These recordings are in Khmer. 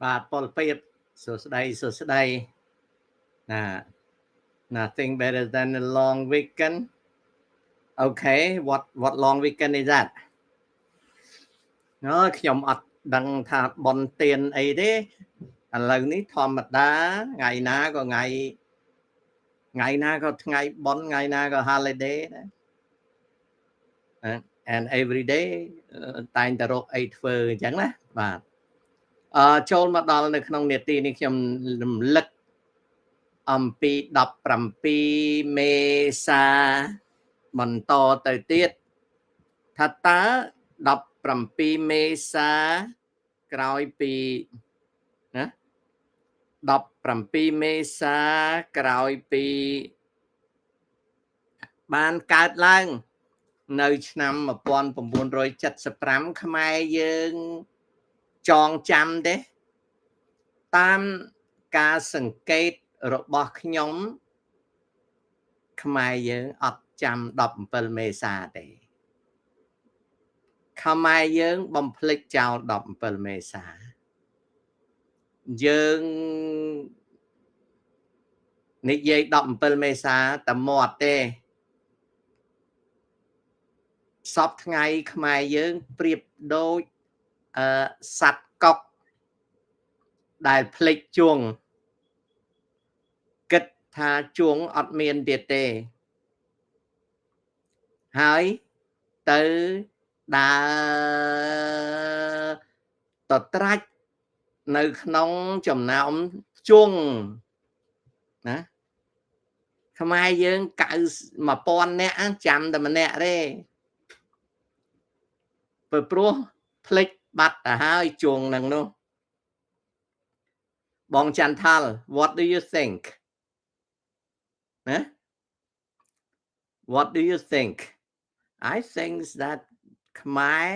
បាទប៉ុលពេតសួស្ដីណា nothing better than a long weekend okay what long weekend is that ខ្ញុំអត់ដឹងថាបនទៀនអីទេឥឡូវនេះធម្មតាថ្ងៃណាក៏ថ្ងៃបនថ្ងៃណាក៏ holiday ដែរ and every day តែងតែរកអីធ្វើអញ្ចឹងណាបាទចូលមកដល់នៅក្នុងនាទីនេះខ្ញុំរំលឹកអំពី17មេសាបន្តទៅទៀតថាតើ17មេសាក្រោយពីណា17មេសាក្រោយពីបានកើតឡើងនៅឆ្នាំ1975ខ្មែរយើងចងចាំទេតាមការសង្កេតរបស់ខ្ញុំខ្មែរយើងអត់ចាំ17មេសាទេខ្មែរយើងបំភ្លេចចោល17មេសាយើងនិយាយ17មេសាតែមាត់ទេសពថ្ងៃខ្មែរយើងប្រៀបដូចសត្វកុកដែលភ្លេចជួងគិតថាជួងអត់មានទៀតទេហើយទៅដើរតត្រាច់នៅក្នុងចំណោមជួងណាខ្មែរយើង1000នាក់ចាំតែម្នាក់ទេព្រោះភ្លេចបាត់ទៅហើយជួងនឹងនោះបងចន្ទថល what do you think ណា what do you think I think that Khmer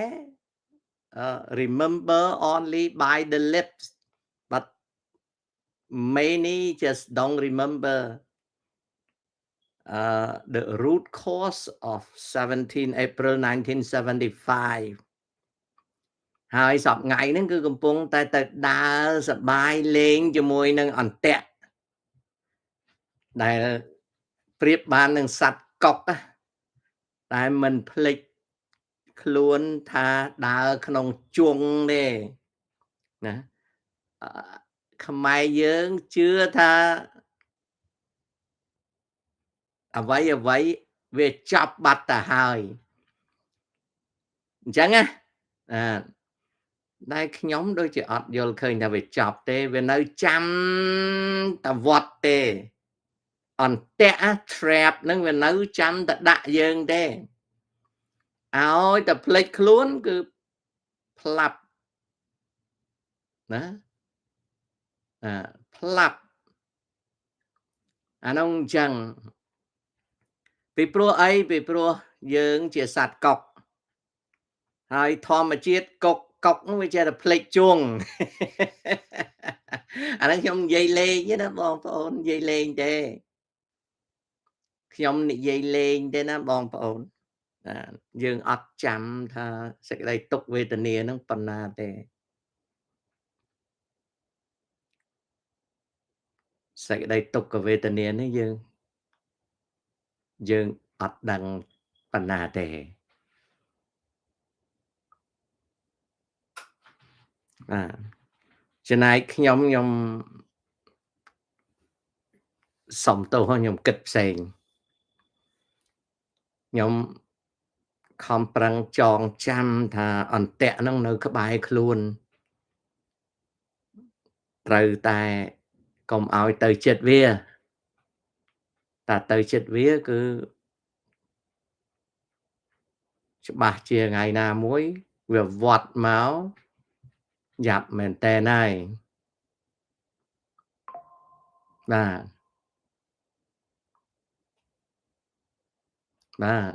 remember only by the lips but many just don't remember the root cause of 17 April 1975ហើយសពថ្ងៃហ្នឹងគឺកំពុងតែទៅដើរសប្បាយលេងជាមួយនឹងអន្ទាក់ដែលប្រៀបបាននឹងសត្វកុកតែមិនភ្លេចខ្លួនថាដើរក្នុងជួងទេណាខ្មែរយើងជឿថាអ្វីវាចប់បាត់ទៅហើយអញ្ចឹងណាតែខ្ញុំដូចជាអត់យល់ឃើញថាវាចប់ទេវានៅចាំតវត្តទេអន្ទាក់ trap ហ្នឹងវានៅចាំតែដាក់យើងទេឲ្យតែភ្លេចខ្លួនគឺផ្លាប់ណាផ្លាប់អានោះអញ្ចឹងពីព្រោះអីពីព្រោះយើងជាសត្វកុកហើយធម្មជាតិកុកនោះវាចេះតែភ្លេចជួងអាហ្នឹងខ្ញុំនិយាយលេងទេណាបងប្អូននិយាយលេងទេខ្ញុំនិយាយលេងទេណាបងប្អូនយើងអត់ចាំថាសេចក្តីទុក្ខវេទនាហ្នឹងប៉ុណ្ណាទេសេចក្តីទុក្ខវេទនានេះយើងអត់ដឹងប៉ុណ្ណាទេចំណែកខ្ញុំសុំទោសខ្ញុំគិតផ្សេងខ្ញុំខំប្រឹងចងចាំថាអន្ទាក់ហ្នឹងនៅក្បែរខ្លួនត្រូវតែកុំឲ្យទៅចិត្តវាតែទៅចិត្តវាគឺច្បាស់ជាថ្ងៃណាមួយវាវត្តមកយ៉ាប់មែនតើហើយបាទ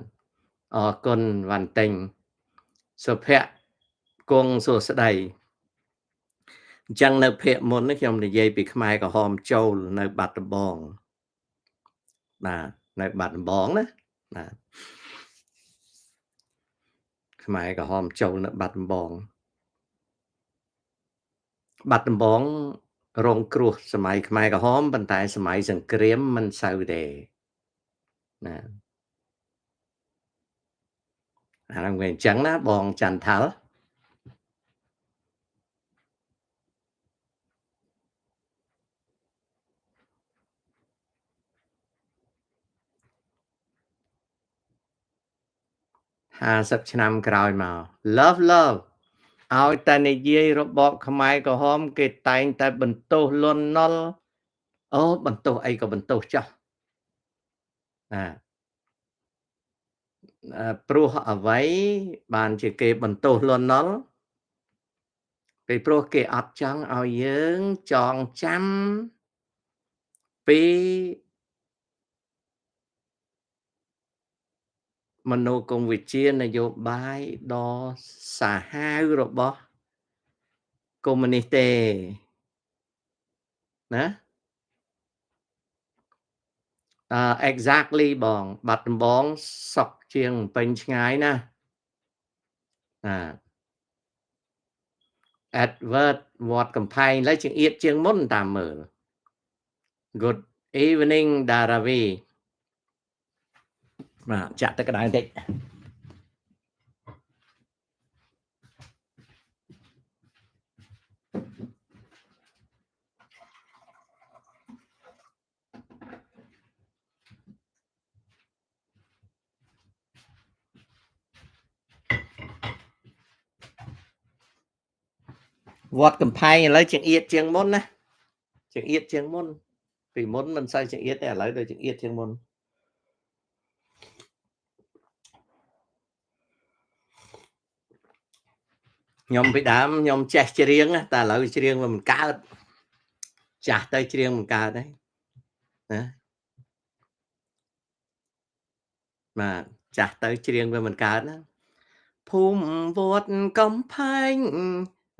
អរគុណវ៉ាន់តេងសុភ័ក្រគង់សួស្ដីអញ្ចឹងនៅភាគមុនខ្ញុំនិយាយពីខ្មែរក្រហមចូលនៅបាត់ដំបងបាទនៅបាត់ដំបងណាបាទ ខ្មែរក្រហមចូលនៅបាត់ដំបង បាត់ដំបងរងគ្រោះសម័យខ្មែរក្រហមប៉ុន្តែសម័យសង្គ្រាមមិនសូវទេណាអាហ្នឹងវាអញ្ចឹងណាបងចន្ទថាល់50ឆ្នាំក្រោយមក love love ឲ្យតែនិយាយរបបខ្មែរក្រហមគេតែងតែបន្ទោសលន់នល់អូបន្ទោសអីក៏បន្ទោសចោះព្រោះអ្វីបានជាគេបន្ទោសលន់នល់ពីព្រោះគេអត់ចង់ឲ្យយើងចងចាំពីមនោគមវិជ្ជានយោបាយដ៏សាហាវរបស់កុម្មុយនីសទេណា exactly បងបាត់ដំបងសុកជាងពេញឆ្ងាយណាEdward វត្តកំផែងឡើយជាងអៀតជាងមុនតាមមើល Good evening ដារាវីបាទចាក់ទឹកក្តៅបន្តិចវត្តកំផែងឥឡូវជាងអៀតជាងមុនណាជាងអៀតជាងមុនពីមុនមិនសូវជាងអៀតទេឥឡូវដូចជាងអៀតជាងមុនខ្ញុំពីដើមខ្ញុំចេះច្រៀងតែឥឡូវច្រៀងវាមិនកើតចាស់ទៅច្រៀងមិនកើតទេណាបាទចាស់ទៅច្រៀងវាមិនកើតណាភូមិវត្តកំផែង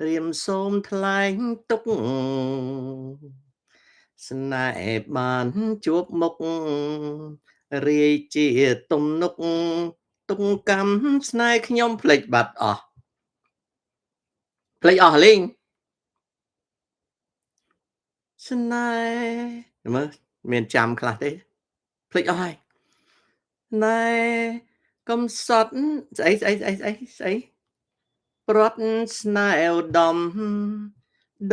រៀមសូមថ្លែងទុកស្នេហ៍បានជួបមុខរាយជាទំនុកទុកកម្មស្នេហ៍ខ្ញុំភ្លេចបាត់អស់ភ្លេចអស់លេងស្នេហ៍មើលមានចាំខ្លះទេភ្លេចអស់ហើយណែកំសត់ស្អីប្រត់ស្នេហ៍ឧត្តម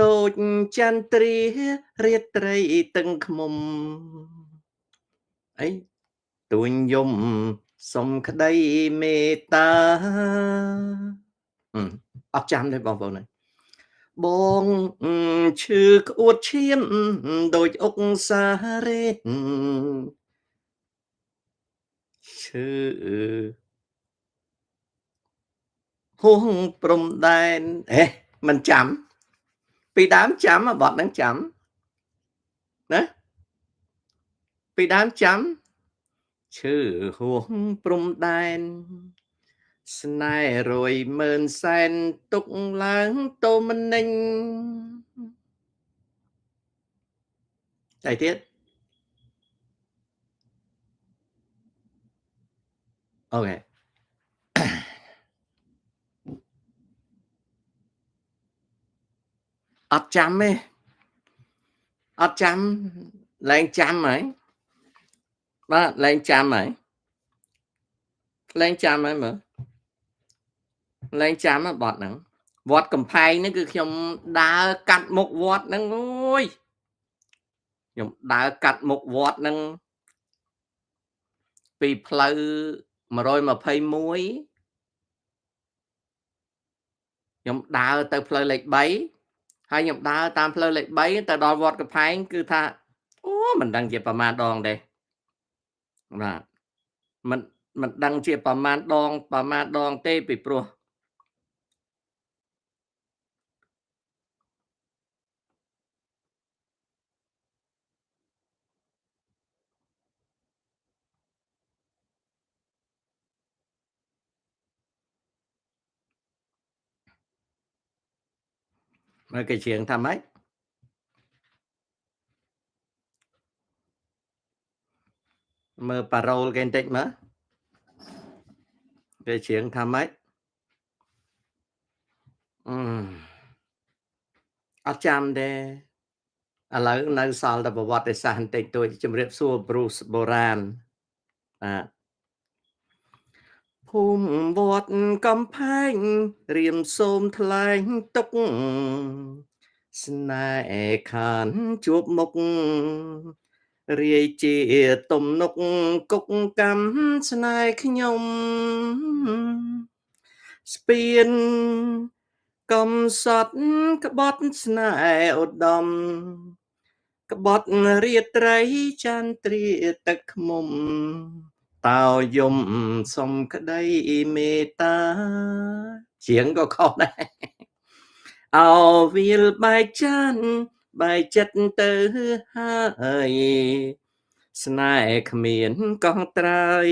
ដូចចន្ទ្រារាត្រីតឹងឃ្មុំអីទួញយំសុំក្តីមេត្តាអត់ចាំទេបងប្អូនបងឈឺក្អួតឈាមដូចអុកសារ៉េតឈឺហួងព្រំដែនមិនចាំពីដើមចាំបទហ្នឹងចាំណាពីដើមចាំឈឺហួងព្រំដែនស្នេហ៍រយម៉ឺនសែនទុកឡើងតូមនិញអីទៀតអូខេអត់ចាំទេអត់ចាំឡើងចាំហើយបាទឡើងចាំហើយឡើងចាំហើយមើលឡើងចាំបទហ្នឹងវត្តកំផែងហ្នឹងគឺខ្ញុំដើរកាត់មុខវត្តហ្នឹងអូយខ្ញុំដើរកាត់មុខវត្តហ្នឹងពីផ្លូវ121ខ្ញុំដើរទៅផ្លូវលេខ3ហើយខ្ញុំដើរតាមផ្លូវលេខ3ទៅដល់វត្តកំផែងគឺថាអូមិនដឹងជាប្រមាណដងទេបាទមិនដឹងជាប្រមាណដងទេពីព្រោះមើលគេច្រៀងថាម៉េចមើលប៉ារ៉ូលគេបន្តិចមើលគេច្រៀងថាម៉េច អត់ចាំទេឥឡូវនៅសល់តែប្រវត្តិសាស្ត្របន្តិចតួចជំរាបសួរ Bruce បុរាណបាទភូមិវត្តកំផែងរៀមសូមថ្លែងទុកស្នេហ៍ខានជួបមុខរាយជាទំនុកគុកកម្មស្នេហ៍ខ្ញុំស្ពានកំសត់ក្បត់ស្នេហ៍ឧត្តមក្បត់រាត្រីចន្ទ្រាទឹកខ្មុំតោយំសុំក្តីមេត្តាជាងក៏ខុសដែរអោវាលបែកចានបែកចិត្តទៅហើយស្នេហ៍គ្មានកងត្រើយ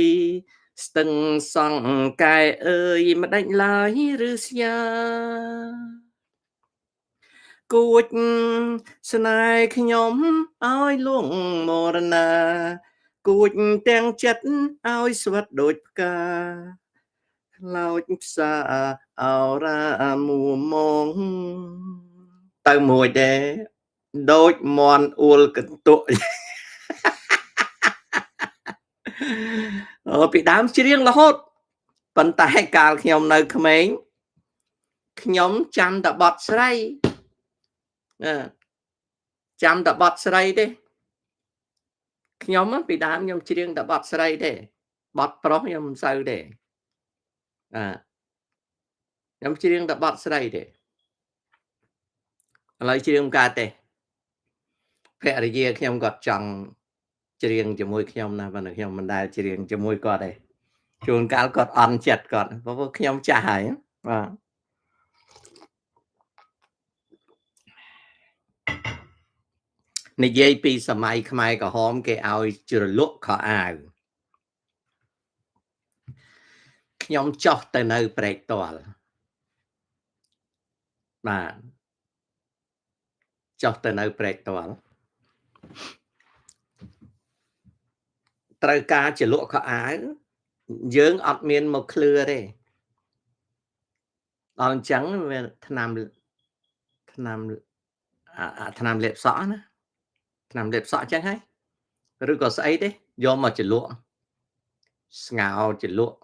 ស្ទឹងសង្កែអើយមិនដាច់ឡើយឬស្យាគួចស្នេហ៍ខ្ញុំឲ្យលួងមរណាគួចទាំងចិត្តឲ្យស្វិតដូចផ្កាខ្លោចផ្សាអរ៉ាមួមងទៅមួយដែរដូចមន់អួលកន្ទក់ពីដើមច្រៀងរហូតប៉ុន្តែកាលខ្ញុំនៅក្មេងខ្ញុំចាំតែបទស្រីចាំតែបទស្រីទេខ្ញុំពីដើមខ្ញុំច្រៀងតែបទស្រីទេបទប្រុសខ្ញុំមិនសូវទេខ្ញុំច្រៀងតែបទស្រីទេឥឡូវច្រៀងកើតទេភរិយាខ្ញុំគាត់ចង់ច្រៀងជាមួយខ្ញុំណាប៉ុន្តែខ្ញុំមិនដែលច្រៀងជាមួយគាត់ទេជួនកាលគាត់អន់ចិត្តគាត់ព្រោះខ្ញុំចាស់ហើយបាទនិយាយពីសម័យខ្មែរក្រហមគេឲ្យជ្រលក់ខោអាវខ្ញុំចុះទៅនៅព្រែកទាល់បាទចុះទៅនៅព្រែកទាល់ត្រូវការជ្រលក់ខោអាវយើងអត់មានមកឃ្លឿទេដល់អញ្ចឹងវាថ្នាំលាបសក់ណាថ្នាំលាបសក់អញ្ចឹងហើយឬក៏ស្អីទេយកមកជ្រលក់ស្ងោរជ្រលក់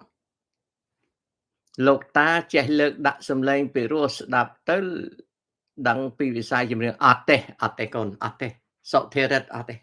លោកតាចេះលើកដាក់សំឡេងពីរោះស្ដាប់ទៅដឹងពីវិស័យចម្រៀងអត់ទេកូនអត់ទេសុធិរិទ្ធអត់ទេ